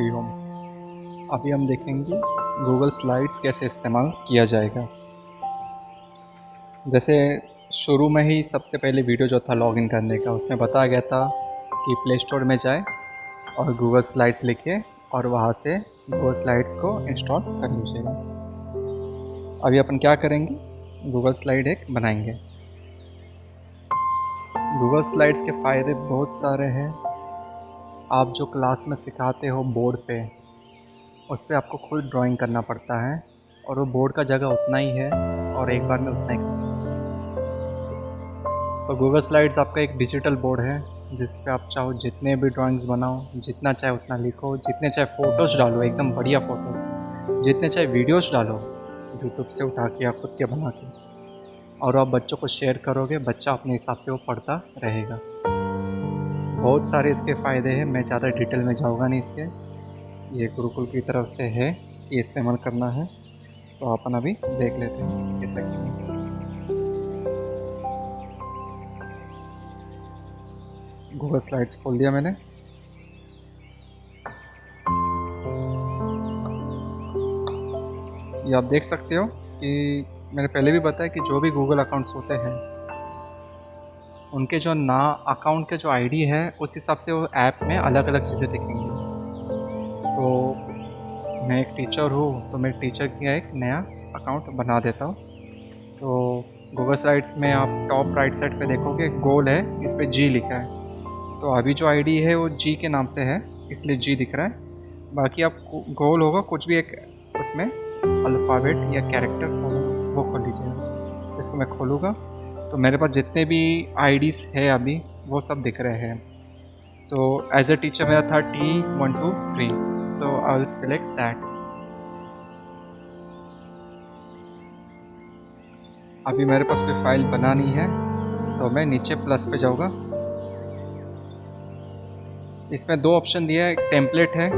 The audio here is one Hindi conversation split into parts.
हरिओम। अभी हम देखेंगे गूगल स्लाइड्स कैसे इस्तेमाल किया जाएगा। जैसे शुरू में ही सबसे पहले वीडियो जो था लॉगिन करने का, उसमें बताया गया था कि प्ले स्टोर में जाए और गूगल स्लाइड्स लिखिए और वहाँ से गूगल स्लाइड्स को इंस्टॉल कर लीजिएगा। अभी अपन क्या करेंगे, गूगल स्लाइड एक बनाएंगे। गूगल स्लाइड्स के फ़ायदे बहुत सारे हैं। आप जो क्लास में सिखाते हो बोर्ड पे, उस पर आपको खुद ड्राइंग करना पड़ता है और वो बोर्ड का जगह उतना ही है और एक बार में उतना ही कर सकते हैं। तो गूगल स्लाइड्स आपका एक डिजिटल बोर्ड है जिस पे आप चाहो जितने भी ड्राइंग्स बनाओ, जितना चाहे उतना लिखो, जितने चाहे फ़ोटोज़ डालो, एकदम बढ़िया फ़ोटोज़, जितने चाहे वीडियोज़ डालो यूट्यूब से उठा के या खुद के बना के, और आप बच्चों को शेयर करोगे, बच्चा अपने हिसाब से वो पढ़ता रहेगा। बहुत सारे इसके फ़ायदे हैं, मैं ज़्यादा डिटेल में जाऊँगा नहीं इसके। ये गुरुकुल की तरफ से है, ये इस्तेमाल करना है, तो अपन अभी देख लेते हैं कैसा क्या। गूगल स्लाइड्स खोल दिया मैंने। ये आप देख सकते हो कि मैंने पहले भी बताया कि जो भी गूगल अकाउंट्स होते हैं उनके जो अकाउंट के जो आईडी है उस हिसाब से वो ऐप में अलग अलग चीज़ें दिखेंगी। तो मैं एक टीचर हूँ, तो मैं टीचर का एक नया अकाउंट बना देता हूँ। तो गूगल स्लाइड्स में आप टॉप राइट साइड पे देखोगे गोल है, इस पर जी लिखा है। तो अभी जो आईडी है वो जी के नाम से है, इसलिए जी दिख रहा है। बाकी आप गोल होगा कुछ भी एक उसमें अल्फ़ाबेट या कैरेक्टर होगा वो खोल लीजिएगा। इसको मैं खोलूँगा तो मेरे पास जितने भी आईडीज़ है अभी वो सब दिख रहे हैं। तो एज अ टीचर मेरा था T123, तो आई विल सिलेक्ट दैट। अभी मेरे पास कोई फाइल बनानी है तो मैं नीचे प्लस पे जाऊँगा। इसमें दो ऑप्शन दिया है, एक टेम्पलेट है,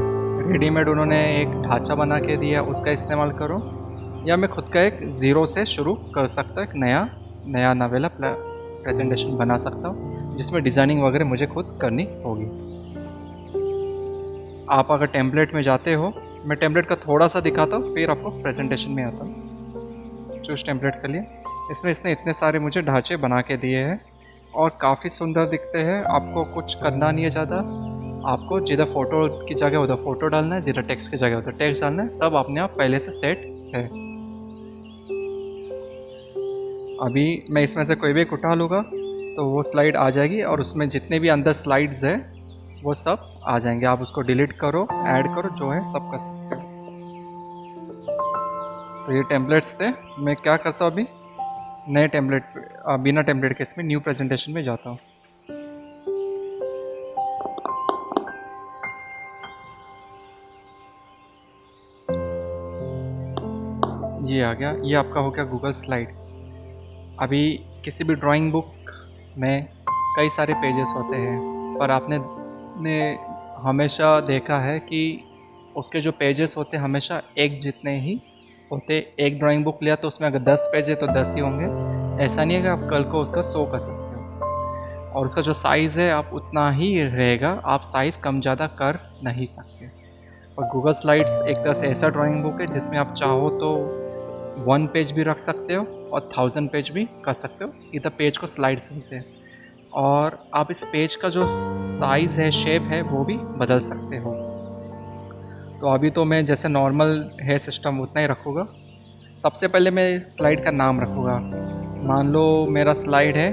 रेडीमेड उन्होंने एक ढांचा बना के दिया, उसका इस्तेमाल करो, या मैं खुद का एक ज़ीरो से शुरू कर सकता हूँ, एक नया नवेला प्रेजेंटेशन बना सकता हूँ जिसमें डिज़ाइनिंग वगैरह मुझे खुद करनी होगी। आप अगर टेम्पलेट में जाते हो, मैं टेम्पलेट का थोड़ा सा दिखाता हूँ फिर आपको प्रेजेंटेशन में आता हूँ। चूज टेम्पलेट के लिए इसमें इसने इतने सारे मुझे ढांचे बना के दिए हैं और काफ़ी सुंदर दिखते हैं। आपको कुछ करना नहीं है ज़्यादा, आपको जिधर फ़ोटो की जगह उधर फ़ोटो डालना है, जिधर टेक्स्ट की जगह उधर टेक्स्ट डालना है, सब अपने आप पहले से सेट है। अभी मैं इसमें से कोई भी एक उठा लूँगा तो वो स्लाइड आ जाएगी और उसमें जितने भी अंदर स्लाइड्स है वो सब आ जाएंगे। आप उसको डिलीट करो, ऐड करो, जो है सब कर सकते हो। तो ये टेम्पलेट्स थे। मैं क्या करता हूँ अभी, नए टेम्पलेट बिना टेम्पलेट के इसमें न्यू प्रेजेंटेशन में जाता हूँ। ये आ गया, ये आपका हो गया गूगल स्लाइड। अभी किसी भी ड्राइंग बुक में कई सारे पेजेस होते हैं, पर आपने ने हमेशा देखा है कि उसके जो पेजेस होते हैं हमेशा एक जितने ही होते। एक ड्राइंग बुक लिया तो उसमें अगर 10 पेज है तो 10 ही होंगे। ऐसा नहीं है कि आप कल को उसका 100 कर सकते हो। और उसका जो साइज़ है आप उतना ही रहेगा, आप साइज़ कम ज़्यादा कर नहीं सकते। और गूगल स्लाइड्स एक तरह से ऐसा ड्राइंग बुक है जिसमें आप चाहो तो 1 पेज भी रख सकते हो और 1000 पेज भी कर सकते हो। इधर पेज को स्लाइड्स बोलते हैं। और आप इस पेज का जो साइज़ है, शेप है, वो भी बदल सकते हो। तो अभी तो मैं जैसे नॉर्मल है सिस्टम उतना ही रखूँगा। सबसे पहले मैं स्लाइड का नाम रखूँगा। मान लो मेरा स्लाइड है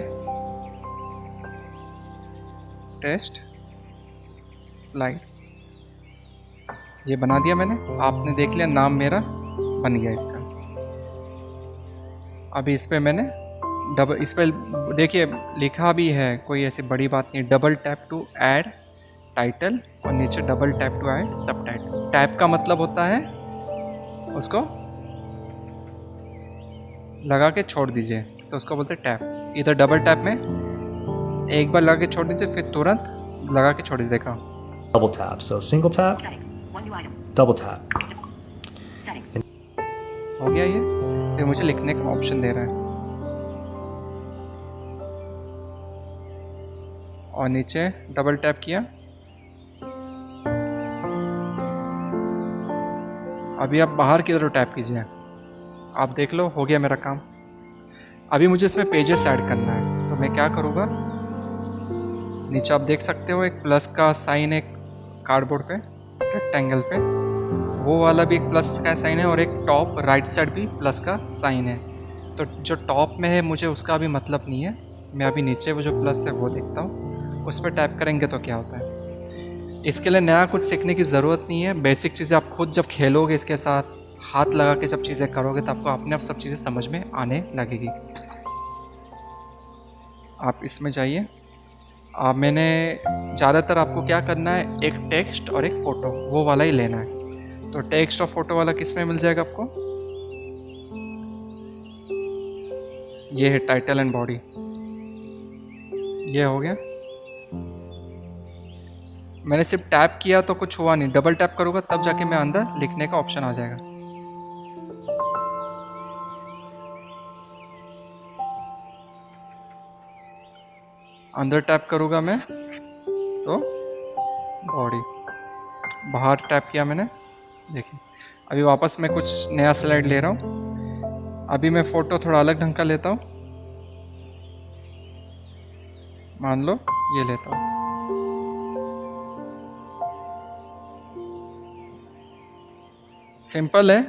टेस्ट स्लाइड, ये बना दिया मैंने। आपने देख लिया नाम मेरा बन गया इसका। अभी इस पर मैंने इस पर देखिए लिखा भी है, कोई ऐसी बड़ी बात नहीं। Double tap to add title और नीचे double tap to add subtitle. Tap का मतलब होता है उसको लगा के छोड़ दीजिए, तो उसको बोलते हैं टैप। इधर डबल टैप में एक बार लगा के छोड़ दीजिए, फिर तुरंत लगा के छोड़ दीजिए। देखा, double tap. So single tap, double tap. हो गया ये। फिर मुझे लिखने का ऑप्शन दे रहा है और नीचे डबल टैप किया अभी आप बाहर की तरफ टैप कीजिए, आप देख लो हो गया मेरा काम। अभी मुझे इसमें पेजेस ऐड करना है, तो मैं क्या करूँगा, नीचे आप देख सकते हो एक प्लस का साइन है कार्डबोर्ड पे, रेक्टेंगल पे, वो वाला भी एक प्लस का साइन है और एक टॉप राइट साइड भी प्लस का साइन है। तो जो टॉप में है मुझे उसका भी मतलब नहीं है, मैं अभी नीचे वो जो प्लस है वो देखता हूँ, उस पर टैप करेंगे तो क्या होता है। इसके लिए नया कुछ सीखने की ज़रूरत नहीं है, बेसिक चीज़ें आप खुद जब खेलोगे इसके साथ, हाथ लगा के जब चीज़ें करोगे तो आपको अपने आप सब चीज़ें समझ में आने लगेगी। आप इसमें जाइए। मैंने ज़्यादातर आपको क्या करना है, एक टेक्स्ट और एक फ़ोटो वो वाला ही लेना है। तो टेक्स्ट और फोटो वाला किस में मिल जाएगा आपको, ये है टाइटल एंड बॉडी, ये हो गया। मैंने सिर्फ टैप किया तो कुछ हुआ नहीं, डबल टैप करूँगा तब जाके मैं अंदर लिखने का ऑप्शन आ जाएगा। अंदर टैप करूँगा मैं तो बॉडी, बाहर टैप किया मैंने, देखिए। अभी वापस मैं कुछ नया स्लाइड ले रहा हूँ। अभी मैं फ़ोटो थोड़ा अलग ढंग का लेता हूँ, मान लो ये लेता हूँ। सिंपल है।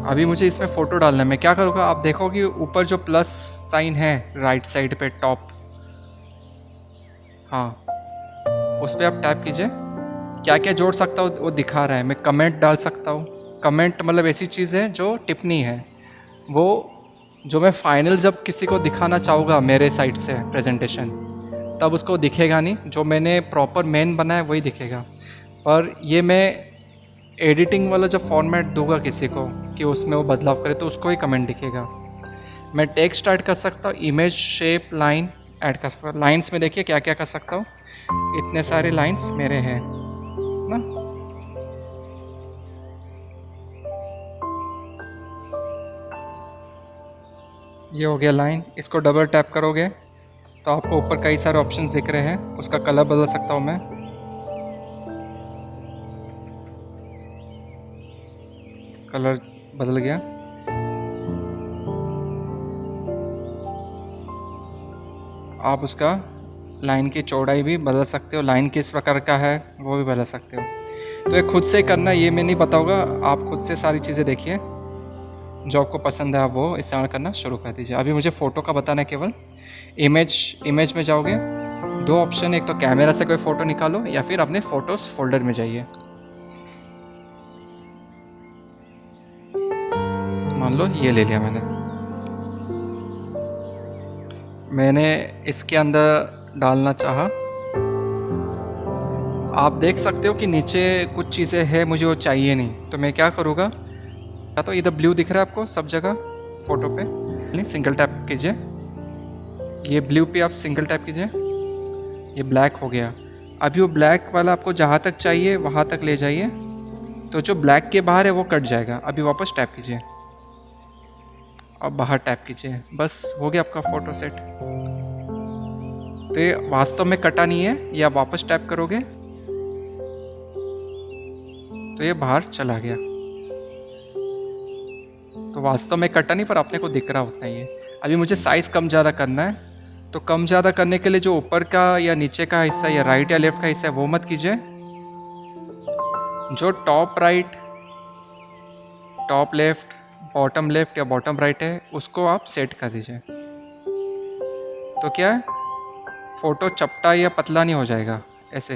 अभी मुझे इसमें फ़ोटो डालना है, मैं क्या करूँगा, आप देखोगे ऊपर जो प्लस साइन है राइट साइड पे टॉप, हाँ उस पर आप टैप कीजिए। क्या क्या जोड़ सकता हूँ वो दिखा रहा है, मैं कमेंट डाल सकता हूँ। कमेंट मतलब ऐसी चीज़ है जो टिप्पणी है, वो जो मैं फाइनल जब किसी को दिखाना चाहूँगा मेरे साइड से प्रेजेंटेशन, तब उसको दिखेगा नहीं, जो मैंने प्रॉपर मेन बनाया वही दिखेगा। पर ये मैं एडिटिंग वाला जब फॉर्मेट दूंगा किसी को कि उसमें वो बदलाव करे तो उसको ही कमेंट दिखेगा। मैं टेक्स्ट ऐड कर सकता हूँ, इमेज, शेप, लाइन ऐड कर सकता हूँ। लाइन्स में देखिए क्या क्या कर सकता हूँ, इतने सारे लाइन्स मेरे हैं ना। ये हो गया लाइन, इसको डबल टैप करोगे तो आपको ऊपर कई सारे ऑप्शंस दिख रहे हैं, उसका कलर बदल सकता हूँ मैं। कलर बदल गया। आप उसका लाइन की चौड़ाई भी बदल सकते हो, लाइन किस प्रकार का है वो भी बदल सकते हो। तो ये खुद से करना, ये मैं नहीं बताऊंगा, आप खुद से सारी चीज़ें देखिए, जो आपको पसंद है आप वो इस्तेमाल करना शुरू कर दीजिए। अभी मुझे फ़ोटो का बताना है केवल। इमेज में जाओगे, दो ऑप्शन, एक तो कैमरा से कोई फ़ोटो निकालो या फिर अपने फ़ोटोज़ फोल्डर में जाइए। मान लो ये ले लिया मैंने इसके अंदर डालना चाहा। आप देख सकते हो कि नीचे कुछ चीज़ें हैं मुझे वो चाहिए नहीं, तो मैं क्या करूँगा, या तो इधर ब्लू दिख रहा है आपको सब जगह फ़ोटो पे, नहीं सिंगल टैप कीजिए, ये ब्लू पे आप सिंगल टैप कीजिए, ये ब्लैक हो गया। अभी वो ब्लैक वाला आपको जहाँ तक चाहिए वहाँ तक ले जाइए, तो जो ब्लैक के बाहर है वो कट जाएगा। अभी वापस टैप कीजिए, अब बाहर टैप कीजिए, बस हो गया आपका फ़ोटो सेट। तो ये वास्तव में कटा नहीं है, ये आप वापस टैप करोगे तो ये बाहर चला गया। तो वास्तव में कटा नहीं, पर अपने को दिख रहा उतना ही है। अभी मुझे साइज़ कम ज़्यादा करना है, तो कम ज़्यादा करने के लिए जो ऊपर का या नीचे का हिस्सा या राइट या लेफ्ट का हिस्सा है वो मत कीजिए, जो top right, top left, bottom left या बॉटम राइट है उसको आप सेट कर दीजिए। तो क्या है, फ़ोटो चपटा या पतला नहीं हो जाएगा ऐसे।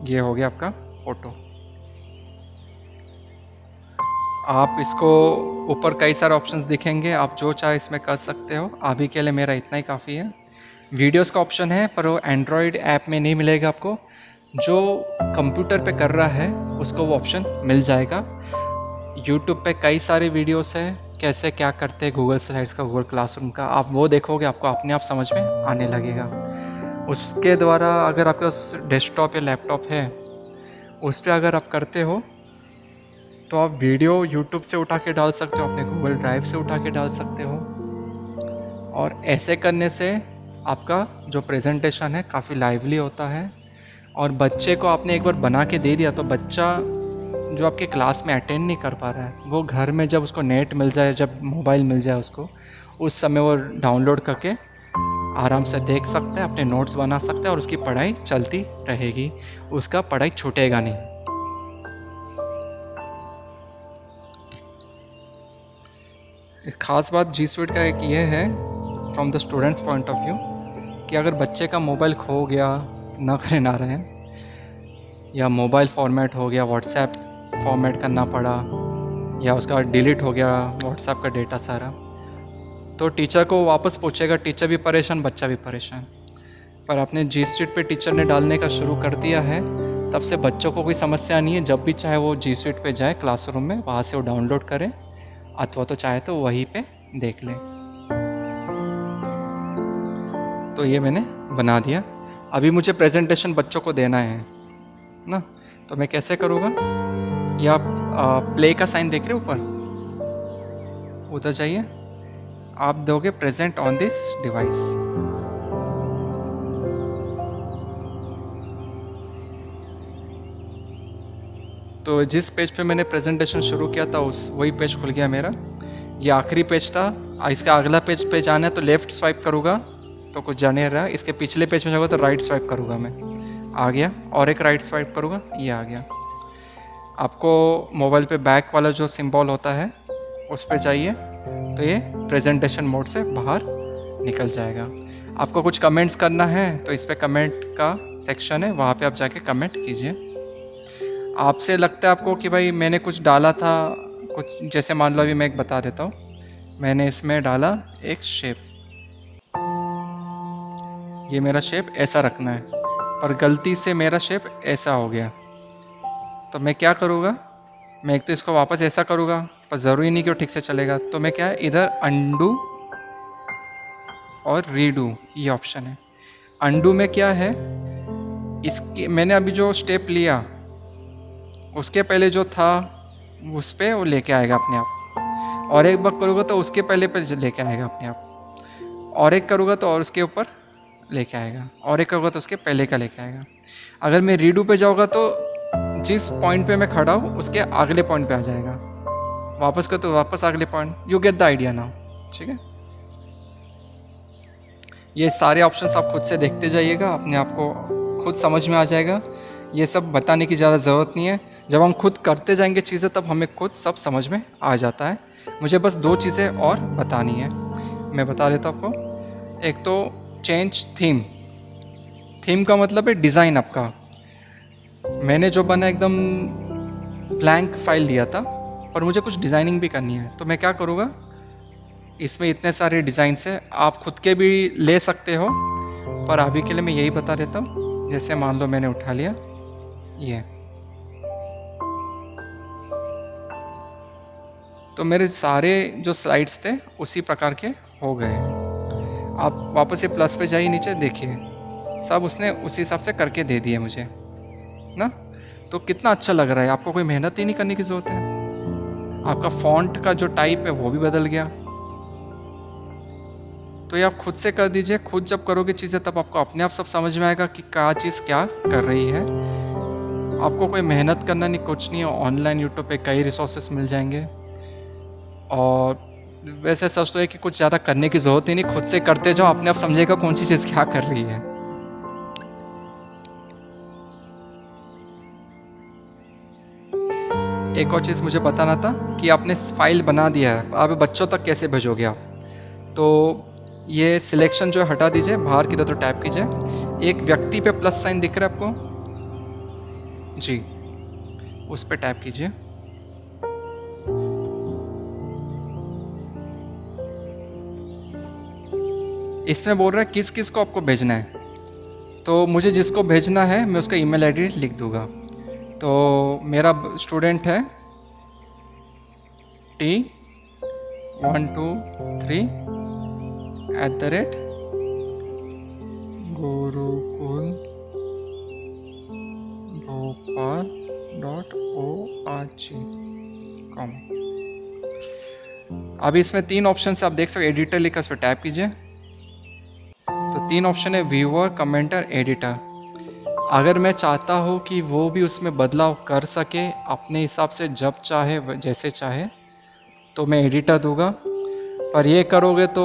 ये हो गया आपका फ़ोटो। आप इसको ऊपर कई सारे ऑप्शंस दिखेंगे, आप जो चाहे इसमें कर सकते हो। अभी के लिए मेरा इतना ही काफ़ी है। वीडियोस का ऑप्शन है पर वो एंड्रॉयड ऐप में नहीं मिलेगा आपको, जो कंप्यूटर पे कर रहा है उसको वो ऑप्शन मिल जाएगा। यूट्यूब पे कई सारे वीडियोस है कैसे क्या करते हैं गूगल स्लाइड्स का, गूगल क्लासरूम का, आप वो देखोगे आपको अपने आप समझ में आने लगेगा। उसके द्वारा अगर आपके पास डेस्कटॉप या लैपटॉप है उस पर अगर आप करते हो तो आप वीडियो यूट्यूब से उठा के डाल सकते हो, अपने गूगल ड्राइव से उठा के डाल सकते हो, और ऐसे करने से आपका जो प्रेजेंटेशन है काफ़ी लाइवली होता है। और बच्चे को आपने एक बार बना के दे दिया तो बच्चा जो आपके क्लास में अटेंड नहीं कर पा रहा है, वो घर में जब उसको नेट मिल जाए, जब मोबाइल मिल जाए उसको, उस समय वो डाउनलोड करके आराम से देख सकता है, अपने नोट्स बना सकता है और उसकी पढ़ाई चलती रहेगी, उसका पढ़ाई छूटेगा नहीं। एक ख़ास बात जी स्वीट का एक ये है from the students point of view कि अगर बच्चे का मोबाइल खो गया, ना करे ना रहे, या मोबाइल फॉर्मेट हो गया, व्हाट्सएप फॉर्मेट करना पड़ा, या उसका डिलीट हो गया व्हाट्सएप का डेटा सारा, तो टीचर को वापस पूछेगा, टीचर भी परेशान, बच्चा भी परेशान। पर आपने जी स्ट्रीट पे टीचर ने डालने का शुरू कर दिया है, तब से बच्चों को कोई समस्या नहीं है। जब भी चाहे वो जी स्ट्रीट पे जाए क्लासरूम में, वहाँ से वो डाउनलोड करे, अथवा तो चाहे तो वहीं पे देख ले। तो ये मैंने बना दिया। अभी मुझे प्रेजेंटेशन बच्चों को देना है ना, तो मैं कैसे करूँगा? या आप प्ले का साइन देख रहे हो ऊपर, उधर जाइए, आप दोगे प्रेजेंट ऑन दिस डिवाइस। तो जिस पेज पे मैंने प्रेजेंटेशन शुरू किया था उस वही पेज खुल गया मेरा। ये आखिरी पेज था। इसका अगला पेज पे जाना है तो लेफ़्ट स्वाइप करूँगा तो कुछ जाने रहा। इसके पिछले पेज में जाऊँगा तो राइट स्वाइप करूँगा मैं, आ गया। और एक राइट स्वाइप करूँगा, ये आ गया। आपको मोबाइल पे बैक वाला जो सिंबल होता है उस पर जाइए तो ये प्रेजेंटेशन मोड से बाहर निकल जाएगा। आपको कुछ कमेंट्स करना है तो इस पर कमेंट का सेक्शन है, वहाँ पे आप जाके कमेंट कीजिए। आपसे लगता है आपको कि भाई मैंने कुछ डाला था, कुछ जैसे मान लो अभी मैं एक बता देता हूँ, मैंने इसमें डाला एक शेप, ये मेरा शेप ऐसा रखना है, पर गलती से मेरा शेप ऐसा हो गया, तो मैं क्या करूँगा? मैं एक तो इसको वापस ऐसा करूँगा, पर ज़रूरी नहीं कि वो ठीक से चलेगा, तो मैं क्या है, इधर अंडू और रीडू ये ऑप्शन है। अंडू में क्या है, इसके मैंने अभी जो स्टेप लिया उसके पहले जो था उस पर वो लेके आएगा अपने आप, और एक बार करूँगा तो उसके पहले पर लेके आएगा अपने आप, और एक करूँगा तो और उसके ऊपर लेके आएगा, और एक करूँगा तो उसके पहले का लेके आएगा। अगर मैं रीडू पे जाऊँगा तो जिस पॉइंट पे मैं खड़ा हूँ उसके अगले पॉइंट पे आ जाएगा, वापस कर तो वापस अगले point. You get the idea now, ठीक है? ये सारे ऑप्शंस आप खुद से देखते जाइएगा, अपने आप को खुद समझ में आ जाएगा। ये सब बताने की ज़्यादा ज़रूरत नहीं है, जब हम खुद करते जाएंगे चीज़ें तब हमें खुद सब समझ में आ जाता है। मुझे बस 2 चीज़ें और बतानी है, मैं बता देता हूँ आपको। एक तो चेंज थीम। थीम का मतलब है डिज़ाइन आपका। मैंने जो बना एकदम ब्लैंक फाइल दिया था, पर मुझे कुछ डिज़ाइनिंग भी करनी है, तो मैं क्या करूँगा, इसमें इतने सारे डिज़ाइंस हैं, आप खुद के भी ले सकते हो, पर अभी के लिए मैं यही बता देता हूँ। जैसे मान लो मैंने उठा लिया ये, तो मेरे सारे जो स्लाइड्स थे उसी प्रकार के हो गए। आप वापस से प्लस पे जाइए, नीचे देखिए, सब उसने उसी हिसाब से करके दे दिए मुझे ना। तो कितना अच्छा लग रहा है, आपको कोई मेहनत ही नहीं करने की ज़रूरत है। आपका फॉन्ट का जो टाइप है वो भी बदल गया। तो ये आप खुद से कर दीजिए। खुद जब करोगे चीज़ें तब आपको अपने आप सब समझ में आएगा कि क्या चीज़ क्या कर रही है। आपको कोई मेहनत करना नहीं, कुछ नहीं है। ऑनलाइन यूट्यूब पे कई रिसोर्सेस मिल जाएंगे, और वैसे सच तो है कि कुछ ज़्यादा करने की ज़रूरत ही नहीं, खुद से करते जाओ, अपने आप समझेगा कौन सी चीज़ क्या कर रही है। एक और चीज़ मुझे बताना था कि आपने फाइल बना दिया है, आप बच्चों तक कैसे भेजोगे आप? तो ये सिलेक्शन जो है हटा दीजिए, बाहर की तरफ तो टैप कीजिए। एक व्यक्ति पे प्लस साइन दिख रहा है आपको जी, उस पर टैप कीजिए। इसमें बोल रहा है किस किस को आपको भेजना है, तो मुझे जिसको भेजना है मैं उसका ईमेल आईडी लिख दूंगा। तो मेरा स्टूडेंट है T123@gurukul.org.com। अभी इसमें 3 ऑप्शन से आप देख सकते हो। एडिटर लिखा, उस पर टैप कीजिए। तीन ऑप्शन है, व्यूअर, कमेंटर, एडिटर। अगर मैं चाहता हूँ कि वो भी उसमें बदलाव कर सके अपने हिसाब से, जब चाहे जैसे चाहे, तो मैं एडिटर दूंगा। पर ये करोगे तो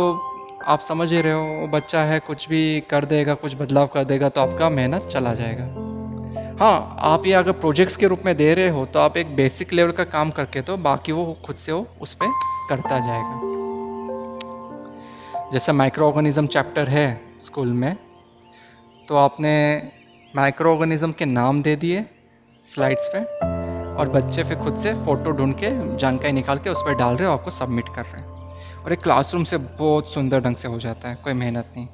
आप समझ ही रहे हो, वो बच्चा है, कुछ भी कर देगा, कुछ बदलाव कर देगा, तो आपका मेहनत चला जाएगा। हाँ, आप ये अगर प्रोजेक्ट्स के रूप में दे रहे हो तो आप एक बेसिक लेवल का काम करके, तो बाकी वो खुद से वो उस पर करता जाएगा। जैसे माइक्रो ऑर्गेनिज्म चैप्टर है स्कूल में, तो आपने माइक्रो ऑर्गेनिज्म के नाम दे दिए स्लाइड्स पे, और बच्चे फिर खुद से फ़ोटो ढूंढ के जानकारी निकाल के उस पर डाल रहे हो, आपको सबमिट कर रहे हैं। और एक क्लासरूम से बहुत सुंदर ढंग से हो जाता है, कोई मेहनत नहीं।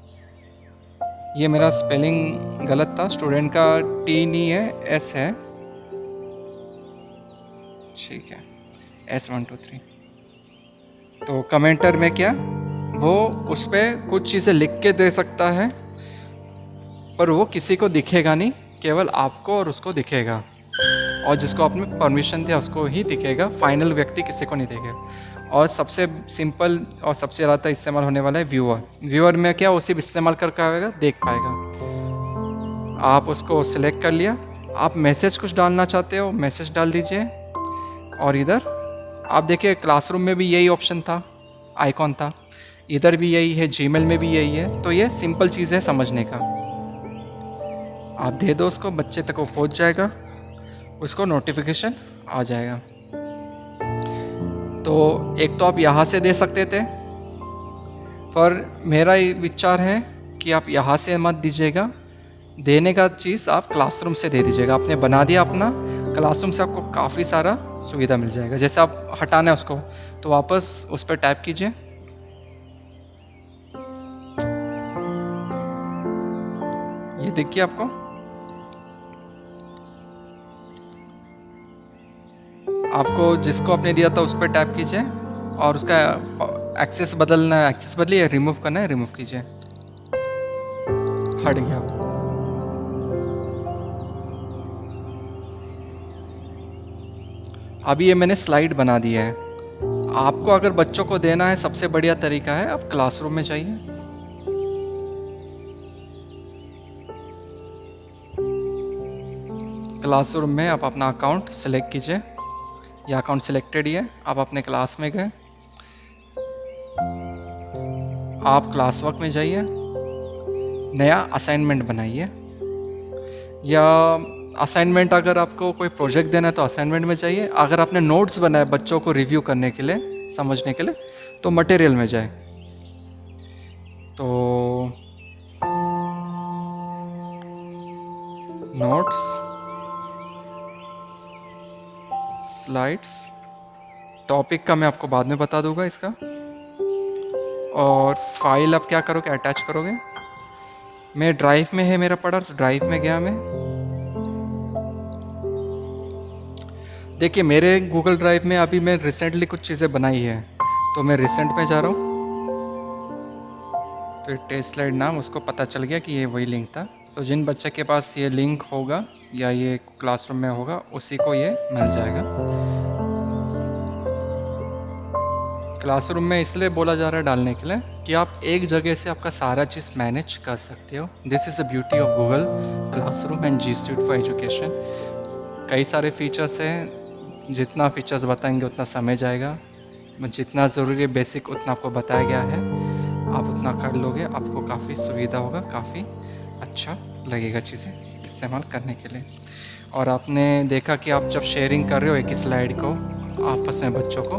ये मेरा स्पेलिंग गलत था, स्टूडेंट का टी नहीं है, एस है, ठीक है, S123। तो कमेंटर में क्या, वो उस पर कुछ चीज़ें लिख के दे सकता है, पर वो किसी को दिखेगा नहीं, केवल आपको और उसको दिखेगा, और जिसको आपने परमिशन दिया उसको ही दिखेगा, फाइनल व्यक्ति किसी को नहीं दिखेगा। और सबसे सिंपल और सबसे ज़्यादा इस्तेमाल होने वाला है व्यूअर। व्यूअर में क्या, वो सिर्फ इस्तेमाल कर पाएगा, देख पाएगा। आप उसको सिलेक्ट कर लिया, आप मैसेज कुछ डालना चाहते हो, मैसेज डाल दीजिए। और इधर आप देखिए, क्लासरूम में भी यही ऑप्शन था, आइकॉन था, इधर भी यही है, जीमेल में भी यही है। तो ये सिंपल चीज़ है समझने का। आप दे दो उसको, बच्चे तक वो पहुँच जाएगा, उसको नोटिफिकेशन आ जाएगा। तो एक तो आप यहाँ से दे सकते थे, पर मेरा विचार है कि आप यहाँ से मत दीजिएगा, देने का चीज़ आप क्लासरूम से दे दीजिएगा। आपने बना दिया अपना, क्लासरूम से आपको काफ़ी सारा सुविधा मिल जाएगा। जैसे आप हटाना है उसको, तो वापस उस पर टैप कीजिए, ये देखिए आपको जिसको आपने दिया था उस पर टैप कीजिए, और उसका एक्सेस बदलना है, एक्सेस बदलिए, रिमूव करना है, रिमूव कीजिए, हट गया। अभी ये मैंने स्लाइड बना दिया है। आपको अगर बच्चों को देना है, सबसे बढ़िया तरीका है, आप क्लासरूम में जाइए, क्लासरूम में आप अपना अकाउंट सेलेक्ट कीजिए, या अकाउंट सिलेक्टेड ही है, आप अपने क्लास में गए, आप क्लास वर्क में जाइए, नया असाइनमेंट बनाइए, या असाइनमेंट अगर आपको कोई प्रोजेक्ट देना है तो असाइनमेंट में जाइए। अगर आपने नोट्स बनाए बच्चों को रिव्यू करने के लिए, समझने के लिए, तो मटेरियल में जाए। तो नोट्स, स्लाइड्स, टॉपिक का मैं आपको बाद में बता दूंगा इसका। और फाइल आप क्या करोगे, अटैच करोगे। मैं ड्राइव में है मेरा पड़ा, तो ड्राइव में गया मैं। देखिए मेरे गूगल ड्राइव में अभी मैं रिसेंटली कुछ चीज़ें बनाई है, तो मैं रिसेंट में जा रहा हूँ। तो टेस्ट स्लाइड नाम, उसको पता चल गया कि ये वही लिंक था। तो जिन बच्चे के पास ये लिंक होगा या ये क्लासरूम में होगा, उसी को ये मिल जाएगा। क्लासरूम में इसलिए बोला जा रहा है डालने के लिए कि आप एक जगह से आपका सारा चीज़ मैनेज कर सकते हो। This is the beauty of Google classroom and G suite for education. कई सारे फीचर्स हैं, जितना फीचर्स बताएंगे उतना समय जाएगा, जितना ज़रूरी है बेसिक उतना आपको बताया गया है, आप उतना कर लोगे, आपको काफ़ी सुविधा होगा, काफ़ी अच्छा लगेगा चीज़ें इस्तेमाल करने के लिए। और आपने देखा कि आप जब शेयरिंग कर रहे हो एक ही स्लाइड को आपस में बच्चों को,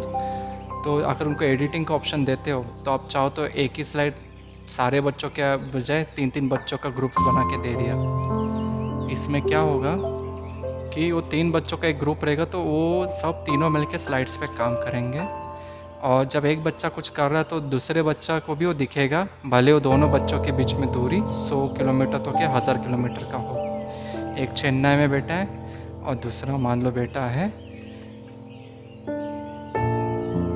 तो अगर उनको एडिटिंग का ऑप्शन देते हो, तो आप चाहो तो एक ही स्लाइड सारे बच्चों के बजाय 3-3 बच्चों का ग्रुप्स बना के दे दिया। इसमें क्या होगा कि वो 3 बच्चों का एक ग्रुप रहेगा, तो वो सब तीनों मिलकर स्लाइड्स पे काम करेंगे, और जब एक बच्चा कुछ कर रहा है तो दूसरे बच्चा को भी वो दिखेगा, भले वो दोनों बच्चों के बीच में दूरी 100 किलोमीटर तो क्या 1000 किलोमीटर का हो। एक चेन्नई में बैठा है और दूसरा मान लो बैठा है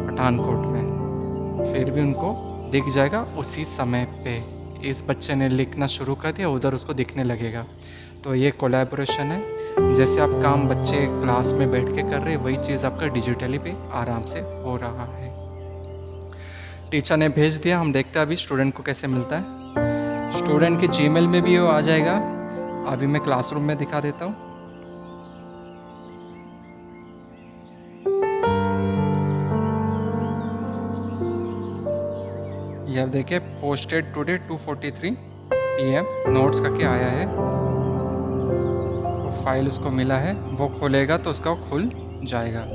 पठानकोट में, फिर भी उनको दिख जाएगा उसी समय पे। इस बच्चे ने लिखना शुरू कर दिया, उधर उसको दिखने लगेगा। तो ये कोलैबोरेशन है, जैसे आप काम बच्चे क्लास में बैठ के कर रहे हैं, वही चीज़ आपका डिजिटली भी आराम से हो रहा है। टीचर ने भेज दिया, हम देखते हैं अभी स्टूडेंट को कैसे मिलता है। स्टूडेंट के जीमेल में भी वो आ जाएगा। अभी मैं क्लासरूम में दिखा देता हूँ। ये अब देखिए, पोस्टेड टुडे 2:43 PM नोट्स का क्या आया है। तो फाइल उसको मिला है, वो खोलेगा तो उसका वो खुल जाएगा।